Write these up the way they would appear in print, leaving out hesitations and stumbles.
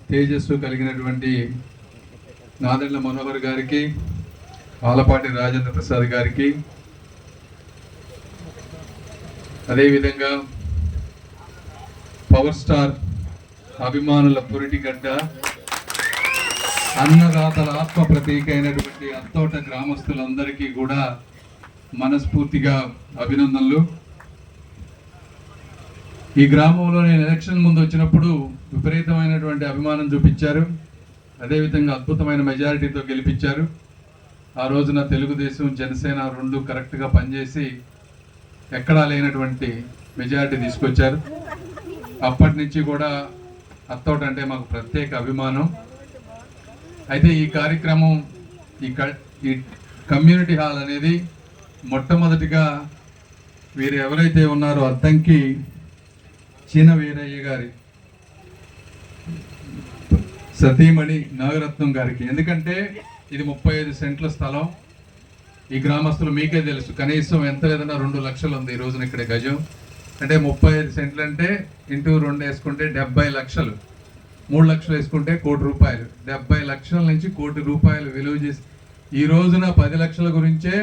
తేజస్సు కలిగినటువంటి నాదెండ్ల మనోహర్ గారికి, ఆలపాటి రాజేంద్ర ప్రసాద్ గారికి, అదేవిధంగా పవర్ స్టార్ అభిమానుల పురిటిగడ్డ, అన్నదాతల ఆత్మ ప్రతీక అయినటువంటి అత్తోట గ్రామస్తులందరికీ కూడా మనస్ఫూర్తిగా అభినందనలు. ఈ గ్రామంలో నేను ఎలక్షన్ ముందు వచ్చినప్పుడు విపరీతమైనటువంటి అభిమానం చూపించారు. అదేవిధంగా అద్భుతమైన మెజారిటీతో గెలిపించారు. ఆ రోజున తెలుగుదేశం జనసేన రెండు కరెక్ట్గా పనిచేసి ఎక్కడా లేనటువంటి మెజారిటీ తీసుకొచ్చారు. అప్పటి నుంచి కూడా అత్తోట అంటే మాకు ప్రత్యేక అభిమానం. అయితే ఈ కార్యక్రమం ఈ కమ్యూనిటీ హాల్ అనేది మొట్టమొదటిగా వీరు ఎవరైతే ఉన్నారో అద్దంకి చీన వీరయ్య గారి సతీమణి నాగరత్నం గారికి, ఎందుకంటే ఇది 35 సెంట్ల స్థలం. ఈ గ్రామస్తులు మీకే తెలుసు, కనీసం ఎంత లేదన్నా 2 లక్షలు ఉంది ఈ రోజున ఇక్కడ గజం. అంటే 35 సెంట్లు అంటే ఇంటూ 2 వేసుకుంటే 70 లక్షలు, 3 లక్షలు వేసుకుంటే 1 కోటి రూపాయలు. 70 లక్షల నుంచి 1 కోటి రూపాయలు విలువ చేసి ఈ రోజున 10 లక్షల గురించే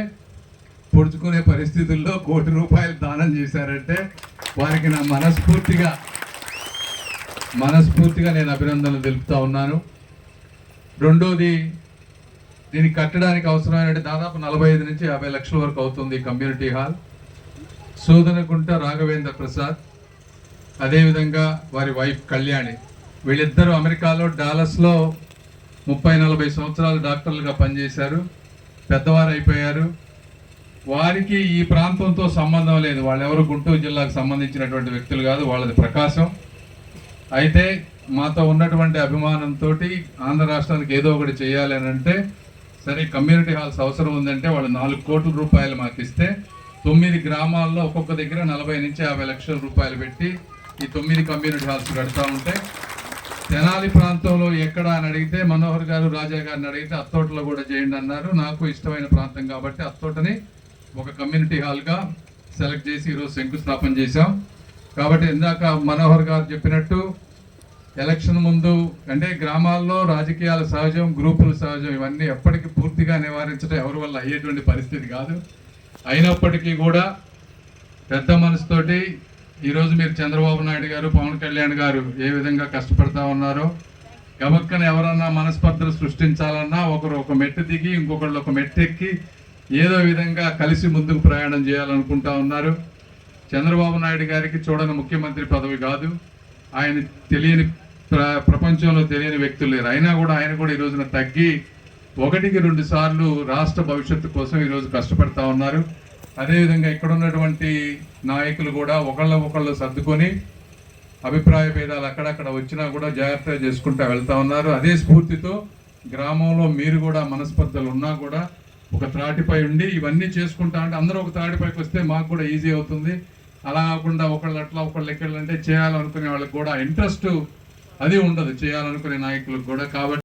పొడుచుకునే పరిస్థితుల్లో 1 కోటి రూపాయలు దానం చేశారంటే వారికి నా మనస్ఫూర్తిగా నేను అభినందనలు తెలుపుతా ఉన్నాను. రెండోది, దీన్ని కట్టడానికి అవసరమైన దాదాపు 45 నుంచి 50 లక్షల వరకు అవుతుంది కమ్యూనిటీ హాల్. సోదనకుంట రాఘవేంద్ర ప్రసాద్, అదేవిధంగా వారి వైఫ్ కళ్యాణి, వీళ్ళిద్దరూ అమెరికాలో డాలస్లో 30-40 సంవత్సరాలు డాక్టర్లుగా పనిచేశారు, పెద్దవారు అయిపోయారు. వారికి ఈ ప్రాంతంతో సంబంధం లేదు, వాళ్ళెవరు గుంటూరు జిల్లాకు సంబంధించినటువంటి వ్యక్తులు కాదు, వాళ్ళది ప్రకాశం. అయితే మాతో ఉన్నటువంటి అభిమానంతో ఆంధ్ర రాష్ట్రానికి ఏదో ఒకటి చేయాలి అని అంటే, సరే కమ్యూనిటీ హాల్స్ అవసరం ఉందంటే వాళ్ళు 4 కోట్ల రూపాయలు మాకు ఇస్తే 9 గ్రామాల్లో ఒక్కొక్క దగ్గర 40 నుంచి 50 లక్షల రూపాయలు పెట్టి ఈ 9 కమ్యూనిటీ హాల్స్ కడతా ఉంటే, తెనాలి ప్రాంతంలో ఎక్కడ అని అడిగితే మనోహర్ గారు, రాజా గారిని అడిగితే అత్తోటలో కూడా చేయండి అన్నారు. నాకు ఇష్టమైన ప్రాంతం కాబట్టి అత్తోటని ఒక కమ్యూనిటీ హాల్గా సెలెక్ట్ చేసి ఈరోజు శంకుస్థాపన చేశాం. కాబట్టి ఇందాక మనోహర్ గారు చెప్పినట్టు ఎలక్షన్ ముందు అంటే గ్రామాల్లో రాజకీయాలు సహజం, గ్రూపులు సహజం, ఇవన్నీ ఎప్పటికీ పూర్తిగా నివారించడం ఎవరి వల్ల అయ్యేటువంటి పరిస్థితి కాదు. అయినప్పటికీ కూడా పెద్ద మనసుతోటి ఈరోజు మీరు చంద్రబాబు నాయుడు గారు, పవన్ కళ్యాణ్ గారు ఏ విధంగా కష్టపడతా ఉన్నారో, గబక్కన ఎవరన్నా మనస్పర్ధలు సృష్టించాలన్నా ఒకరు ఒక మెట్టు దిగి ఇంకొకళ్ళు ఒక మెట్టు ఎక్కి ఏదో విధంగా కలిసి ముందుకు ప్రయాణం చేయాలనుకుంటా ఉన్నారు. చంద్రబాబు నాయుడు గారికి చూడని ముఖ్యమంత్రి పదవి కాదు, ఆయన తెలియని ప్రపంచంలో తెలియని వ్యక్తులు లేరు. అయినా కూడా ఆయన కూడా ఈ రోజున తగ్గి 1-2 సార్లు రాష్ట్ర భవిష్యత్తు కోసం ఈరోజు కష్టపడతా ఉన్నారు. అదేవిధంగా ఇక్కడ ఉన్నటువంటి నాయకులు కూడా ఒకళ్ళు సర్దుకొని అభిప్రాయ భేదాలు అక్కడక్కడ వచ్చినా కూడా జాగ్రత్తగా చేసుకుంటూ వెళ్తా ఉన్నారు. అదే స్ఫూర్తితో గ్రామంలో మీరు కూడా మనస్పర్ధలు ఉన్నా కూడా ఒక త్రాటిపై ఉండి ఇవన్నీ చేసుకుంటా అంటే అందరూ ఒక త్రాటిపైకి వస్తే మాకు కూడా ఈజీ అవుతుంది. అలా కాకుండా ఒకళ్ళు అట్లా ఒకళ్ళు ఎక్కడంటే చేయాలనుకునే వాళ్ళకి కూడా ఇంట్రెస్ట్ అది ఉండదు, చేయాలనుకునే నాయకులకు కూడా. కాబట్టి